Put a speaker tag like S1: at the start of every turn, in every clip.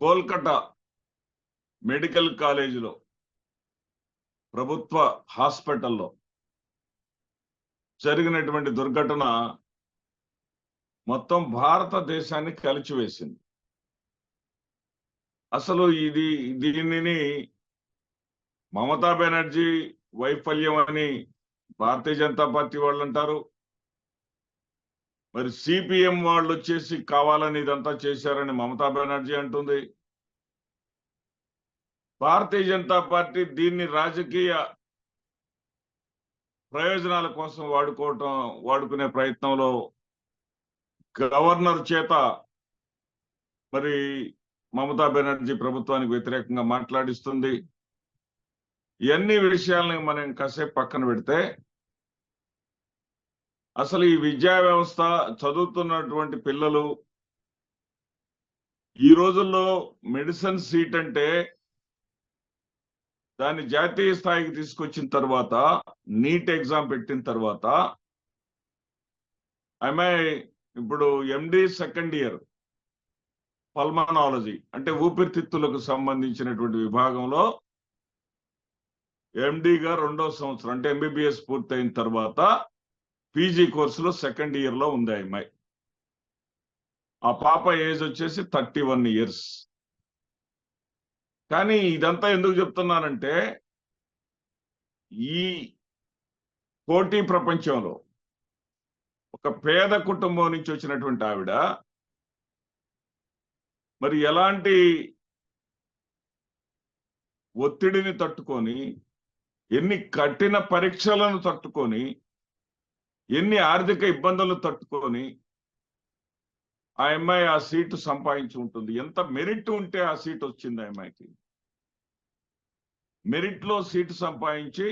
S1: Kolkata medical కాలేజీలో ప్రభుత్వ హాస్పిటల్లో జరిగినటువంటి దుర్ఘటన మొత్తం భారతదేశాన్ని కలిచివేసింది. అసలు దీనిని మమతా బెనర్జీ వైఫల్యం అని భారతీయ జనతా పార్టీ వాళ్ళు అంటారు. మరి సిపిఎం వాళ్ళు వచ్చేసి కావాలని ఇదంతా చేశారని మమతా బెనర్జీ అంటుంది. భారతీయ జనతా పార్టీ దీన్ని రాజకీయ ప్రయోజనాల కోసం వాడుకునే ప్రయత్నంలో గవర్నర్ చేత మరి మమతా బెనర్జీ ప్రభుత్వానికి వ్యతిరేకంగా మాట్లాడిస్తుంది. ఇవన్నీ విషయాలను మనం కాసేపు పక్కన పెడితే అసలు ఈ విద్యా వ్యవస్థ చదువుతున్నటువంటి పిల్లలు ఈ రోజుల్లో మెడిసిన్ సీట్ అంటే దాన్ని జాతీయ స్థాయికి తీసుకొచ్చిన తర్వాత నీట్ ఎగ్జామ్ పెట్టిన తర్వాత ఆమె ఇప్పుడు ఎండి సెకండ్ ఇయర్ పల్మనాలజీ అంటే ఊపిరితిత్తులకు సంబంధించినటువంటి విభాగంలో ఎండిగా 2వ సంవత్సరం అంటే ఎంబీబీఎస్ పూర్తయిన తర్వాత పీజీ కోర్సులో సెకండ్ ఇయర్ లో ఉంది అమ్మాయి. ఆ పాప ఏజ్ వచ్చేసి 31 years. కానీ ఇదంతా ఎందుకు చెప్తున్నానంటే ఈ పోటీ ప్రపంచంలో ఒక పేద కుటుంబం నుంచి వచ్చినటువంటి ఆవిడ మరి ఎలాంటి ఒత్తిడిని తట్టుకొని, ఎన్ని కఠిన పరీక్షలను తట్టుకొని, ఎన్ని ఆర్థిక ఇబ్బందులను తట్టుకొని ఆ అమ్మాయి ఆ సీటు సంపాదించి ఉంటుంది. ఎంత మెరిట్ ఉంటే ఆ సీట్ వచ్చింది ఆ అమ్మాయికి. మెరిట్ లో సీటు సంపాదించి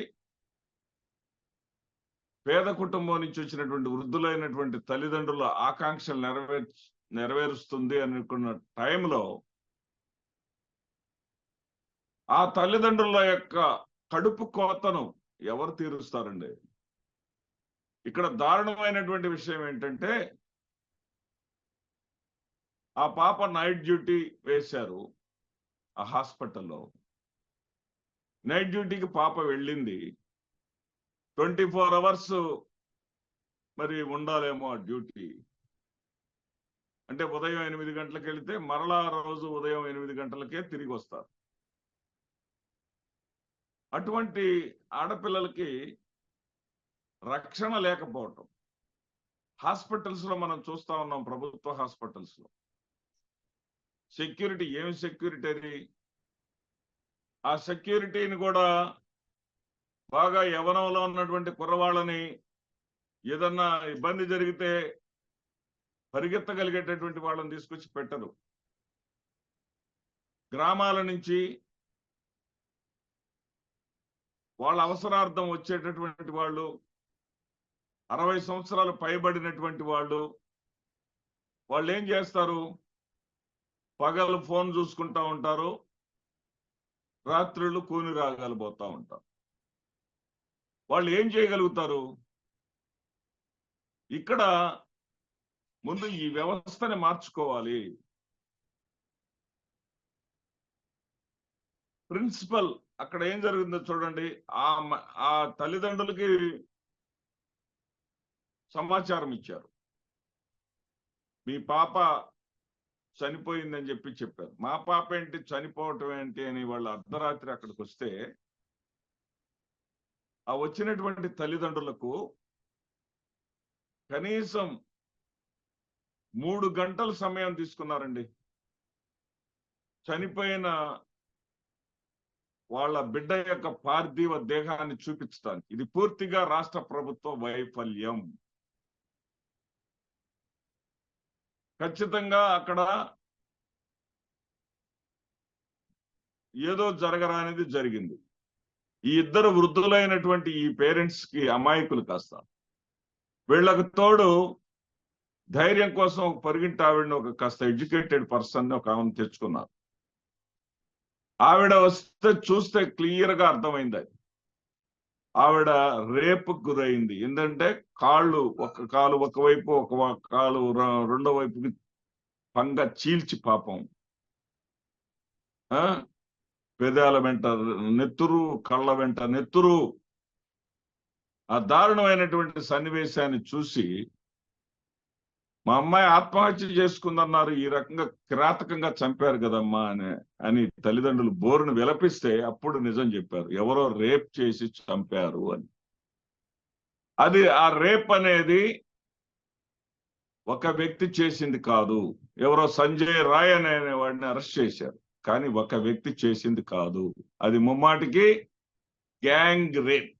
S1: పేద కుటుంబం నుంచి వచ్చినటువంటి వృద్ధులైనటువంటి తల్లిదండ్రుల ఆకాంక్షలు నెరవేరుస్తుంది అనుకున్న టైంలో ఆ తల్లిదండ్రుల యొక్క కడుపు కోతను ఎవరు తీరుస్తారండి? ఇక్కడ దారుణమైనటువంటి విషయం ఏంటంటే ఆ పాప నైట్ డ్యూటీ వేశారు ఆ హాస్పిటల్లో. నైట్ డ్యూటీకి పాప వెళ్ళింది. 24 hours మరి ఉండాలేమో ఆ డ్యూటీ. అంటే ఉదయం 8 గంటలకు వెళితే మరలా రోజు ఉదయం 8 గంటలకే తిరిగి వస్తారు. అటువంటి ఆడపిల్లలకి రక్షణ లేకపోవటం హాస్పిటల్స్ లో మనం చూస్తా ఉన్నాం. ప్రభుత్వ హాస్పిటల్స్ లో సెక్యూరిటీ ఏమి సెక్యూరిటీ? ఆ సెక్యూరిటీని కూడా బాగా యవ్వనంలో ఉన్నటువంటి కుర్రవాళ్ళని ఏదన్నా ఇబ్బంది జరిగితే పరిగెత్తగలిగేటటువంటి వాళ్ళని తీసుకొచ్చి పెట్టరు. గ్రామాల నుంచి వాళ్ళ అవసరార్థం వచ్చేటటువంటి వాళ్ళు, 60 సంవత్సరాలు పైబడినటువంటి వాళ్ళు ఏం చేస్తారు? పగలు ఫోన్ చూసుకుంటా ఉంటారు, రాత్రుళ్ళు కూని రాగాలు పోతా ఉంటారు. వాళ్ళు ఏం చేయగలుగుతారు? ఇక్కడ ముందు ఈ వ్యవస్థని మార్చుకోవాలి. ప్రిన్సిపల్ అక్కడ ఏం జరిగిందో చూడండి. ఆ తల్లిదండ్రులకి సమాచారం ఇచ్చారు, మీ పాప చనిపోయిందని చెప్పారు. మా పాప ఏంటి చనిపోవటం ఏంటి అని వాళ్ళు అర్ధరాత్రి అక్కడికి వస్తే ఆ వచ్చినటువంటి తల్లిదండ్రులకు కనీసం 3 గంటల సమయం తీసుకున్నారండి చనిపోయిన వాళ్ళ బిడ్డ యొక్క పార్థివ దేహాన్ని చూపించడానికి. ఇది పూర్తిగా రాష్ట్ర ప్రభుత్వ వైఫల్యం. ఖచ్చితంగా అక్కడ ఏదో జరగరానిది జరిగింది. ఈ ఇద్దరు వృద్ధులైనటువంటి ఈ పేరెంట్స్ కి అమాయకులు కాస్త, వీళ్ళకు తోడు ధైర్యం కోసం ఒక పొరుగింటి ఆవిడని, ఒక కాస్త ఎడ్యుకేటెడ్ పర్సన్ ఒక ఆమెను తెచ్చుకున్నారు. ఆవిడ వస్తే చూస్తే క్లియర్ గా అర్థమైంది ఆవిడ రేపుకు గురైంది. ఏంటంటే ఒక కాలు ఒకవైపు, ఒక కాలు రెండో వైపుకి పంగ చీల్చి పాపం పెదాల వెంట నెత్తురు, కళ్ళ వెంట నెత్తురు. ఆ దారుణమైనటువంటి సన్నివేశాన్ని చూసి మా అమ్మాయి ఆత్మహత్య చేసుకుందన్నారు, ఈ రకంగా కిరాతకంగా చంపారు కదమ్మా అని తల్లిదండ్రులు బోరును విలపిస్తే అప్పుడు నిజం చెప్పారు, ఎవరో రేప్ చేసి చంపారు అని. అది ఆ రేప్ అనేది ఒక వ్యక్తి చేసింది కాదు. ఎవరో సంజయ్ రాయ్ అనే వాడిని అరెస్ట్ చేశారు, కానీ ఒక వ్యక్తి చేసింది కాదు. అది ముమ్మాటికి గ్యాంగ్ రేప్.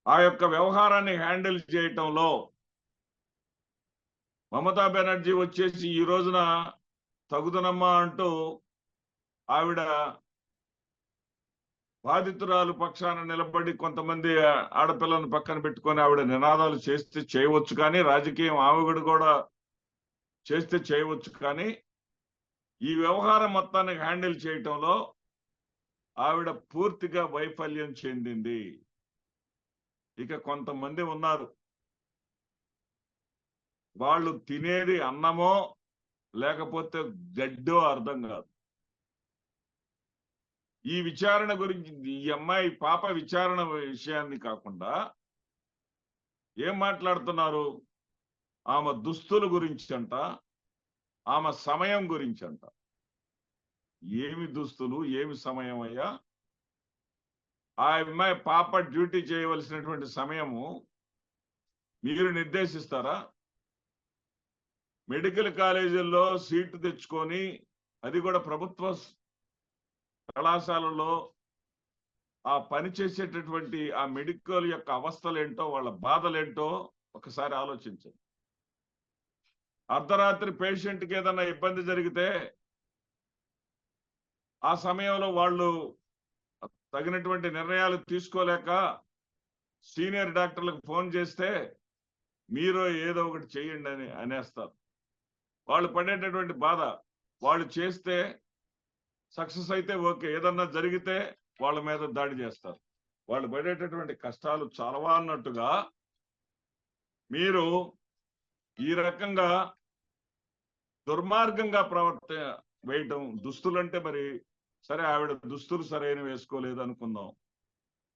S1: ఆ యొక్క వ్యవహారాన్ని హ్యాండిల్ చేయటంలో మమతా బెనర్జీ వచ్చేసి ఈ రోజున తగుదనమ్మా అంటూ ఆవిడ బాధితురాలు పక్షాన నిలబడి కొంతమంది ఆడపిల్లను పక్కన పెట్టుకొని ఆవిడ నినాదాలు చేస్తే చేయవచ్చు, కానీ రాజకీయం ఆవిడ కూడా చేస్తే చేయవచ్చు, కానీ ఈ వ్యవహారం మొత్తాన్ని హ్యాండిల్ చేయటంలో ఆవిడ పూర్తిగా వైఫల్యం చెందింది. ఇక కొంతమంది ఉన్నారు, వాళ్ళు తినేది అన్నమో లేకపోతే గడ్డో అర్థం కాదు. ఈ విచారణ గురించి, ఈ అమ్మాయి పాప విచారణ విషయాన్ని కాకుండా ఏం మాట్లాడుతున్నారు, ఆమె దుస్తుల గురించి అంట, ఆమె సమయం గురించి అంట. ఏమి దుస్తులు, ఏమి సమయం అయ్యా? ఆ అమ్మాయి పాప డ్యూటీ చేయవలసినటువంటి సమయము మీరు నిర్దేశిస్తారా? మెడికల్ కాలేజీల్లో సీటు తెచ్చుకొని, అది కూడా ప్రభుత్వ కళాశాలలో ఆ పని చేసేటటువంటి ఆ మెడికల్ యొక్క అవస్థలేంటో, వాళ్ళ బాధలేంటో ఒకసారి ఆలోచించండి. అర్ధరాత్రి పేషెంట్కి ఏదన్నా ఇబ్బంది జరిగితే ఆ సమయంలో వాళ్ళు తగినటువంటి నిర్ణయాలు తీసుకోలేక సీనియర్ డాక్టర్లకు ఫోన్ చేస్తే మీరు ఏదో ఒకటి చేయండి అని అనేస్తారు. వాళ్ళు పడేటటువంటి బాధ, వాళ్ళు చేస్తే సక్సెస్ అయితే ఓకే, ఏదన్నా జరిగితే వాళ్ళ మీద దాడి చేస్తారు. వాళ్ళు పడేటటువంటి కష్టాలు చాలవా అన్నట్టుగా మీరు ఈ రకంగా దుర్మార్గంగా వేయటం. దుస్తులంటే మరి సరే, ఆవిడ దుస్తులు సరైన వేసుకోలేదు అనుకుందాం,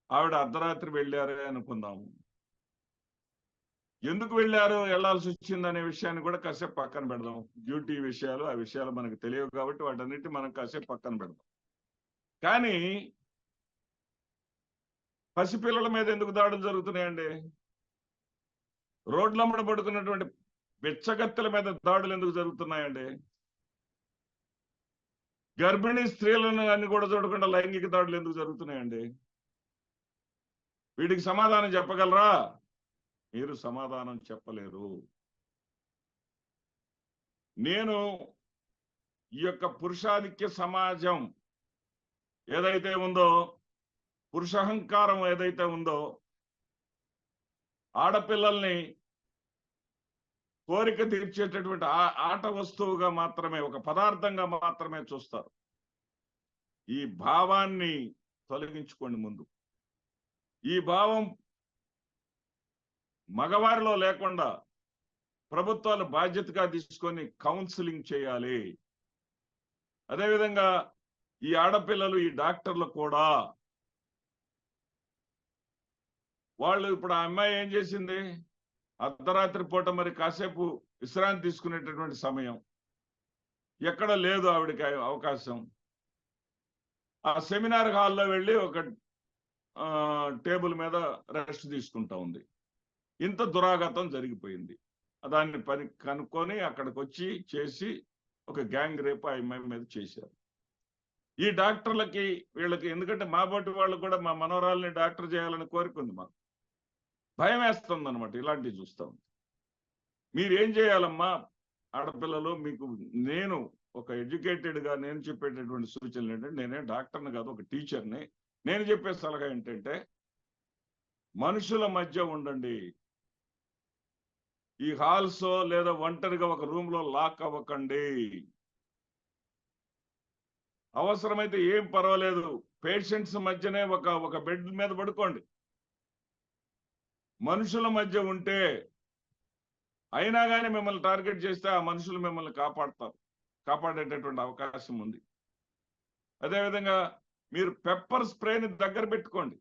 S1: ఆవిడ అర్ధరాత్రి వెళ్ళారే అనుకుందాము, ఎందుకు వెళ్లాల్సి వచ్చింది అనే విషయాన్ని కూడా కాసేపు పక్కన పెడదాం. డ్యూటీ విషయాలు, ఆ విషయాలు మనకు తెలియవు కాబట్టి వాటన్నిటి మనం కాసేపు పక్కన పెడదాం. కానీ పసిపిల్లల మీద ఎందుకు దాడులు జరుగుతున్నాయండి? రోడ్లమ్మడ పడుకున్నటువంటి బిచ్చగత్తెల మీద దాడులు ఎందుకు జరుగుతున్నాయండి? గర్భిణీ స్త్రీలను అన్ని కూడా చూడకుండా లైంగిక దాడులు ఎందుకు జరుగుతున్నాయండి? వీటికి సమాధానం చెప్పగలరా? మీరు సమాధానం చెప్పలేరు. నేను ఈ యొక్క పురుషాధిక్య సమాజం ఏదైతే ఉందో, పురుషహంకారం ఏదైతే ఉందో, ఆడపిల్లల్ని కోరిక తీర్చేటటువంటి ఆట వస్తువుగా మాత్రమే, ఒక పదార్థంగా మాత్రమే చూస్తారు. ఈ భావాన్ని తొలగించుకోండి ముందు. ఈ భావం మగవారిలో లేకుండా ప్రభుత్వాలు బాధ్యతగా తీసుకొని కౌన్సిలింగ్ చేయాలి. అదేవిధంగా ఈ ఆడపిల్లలు, ఈ డాక్టర్లు కూడా, వాళ్ళు ఇప్పుడు ఆ అమ్మాయి ఏం చేసింది, అర్ధరాత్రి పూట మరి కాసేపు విశ్రాంతి తీసుకునేటటువంటి సమయం ఎక్కడ లేదు ఆవిడకి అవకాశం. ఆ సెమినార్ హాల్లో వెళ్ళి ఒక టేబుల్ మీద రెస్ట్ తీసుకుంటా ఉంది. ఇంత దురాఘాతం జరిగిపోయింది. దాన్ని కనుక్కొని అక్కడికి వచ్చి చేసి ఒక గ్యాంగ్ రేప్ ఆ అమ్మాయి మీద చేశారు. ఈ డాక్టర్లకి వీళ్ళకి, ఎందుకంటే మా బట్టి వాళ్ళు కూడా మా మనవరాల్ని డాక్టర్ చేయాలని కోరుకుంది, మాకు భయం వేస్తుంది అనమాట ఇలాంటివి చూస్తాం. మీరేం చేయాలమ్మా ఆడపిల్లలు? మీకు నేను ఒక ఎడ్యుకేటెడ్గా నేను చెప్పేటటువంటి సూచనలు ఏంటంటే, నేనే డాక్టర్ని కాదు, ఒక టీచర్ని. నేను చెప్పే సలహా ఏంటంటే, మనుషుల మధ్య ఉండండి. ఈ హాల్స్ లేదా ఒంటరిగా ఒక రూమ్ లో లాక్ అవ్వకండి. అవసరమైతే ఏం పర్వాలేదు, పేషెంట్స్ మధ్యనే ఒక బెడ్ మీద పడుకోండి. మనుషుల మధ్య ఉంటే అయినా కానీ మిమ్మల్ని టార్గెట్ చేస్తే ఆ మనుషులు మిమ్మల్ని కాపాడతారు. కాపాడేటటువంటి అవకాశం ఉంది. అదేవిధంగా మీరు పెప్పర్ స్ప్రేని దగ్గర పెట్టుకోండి.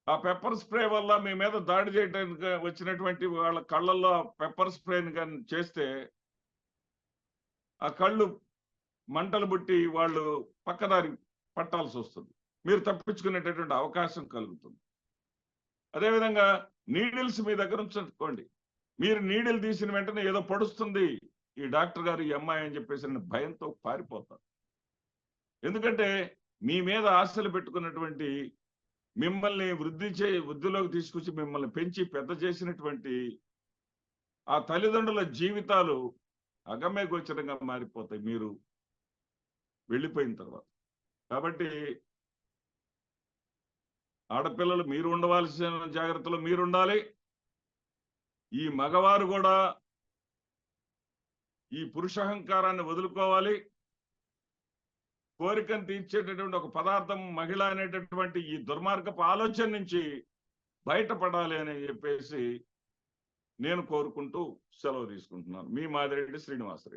S1: ఆ పెప్పర్ స్ప్రే వల్ల మీ మీద దాడి చేయడానికి వచ్చినటువంటి వాళ్ళ కళ్ళల్లో పెప్పర్ స్ప్రేని కానీ చేస్తే ఆ కళ్ళు మంటలు పుట్టి వాళ్ళు పక్కదారి పట్టాల్సి వస్తుంది. మీరు తప్పించుకునేటటువంటి అవకాశం కలుగుతుంది. అదేవిధంగా నీడిల్స్ మీ దగ్గర ఉంచుకోండి. మీరు నీడిల్ తీసిన వెంటనే ఏదో పొడుస్తుంది ఈ డాక్టర్ గారు ఈ అమ్మాయి అని చెప్పేసి భయంతో పారిపోతారు. ఎందుకంటే మీ మీద ఆశలు పెట్టుకున్నటువంటి, మిమ్మల్ని వృద్ధిలోకి తీసుకొచ్చి మిమ్మల్ని పెంచి పెద్ద చేసినటువంటి ఆ తల్లిదండ్రుల జీవితాలు అగమ్య గోచరంగా మారిపోతాయి మీరు వెళ్ళిపోయిన తర్వాత. కాబట్టి ఆడపిల్లలు మీరు ఉండవలసిన జాగ్రత్తలో మీరు ఉండాలి. ఈ మగవారు కూడా ఈ పురుషహంకారాన్ని వదులుకోవాలి. కోరికను తీర్చేటటువంటి ఒక పదార్థం మహిళ అనేటటువంటి ఈ దుర్మార్గపు ఆలోచన నుంచి బయటపడాలి అని చెప్పేసి నేను కోరుకుంటూ సెలవు తీసుకుంటున్నాను. మీ మాదిరెడ్డి శ్రీనివాసరెడ్డి.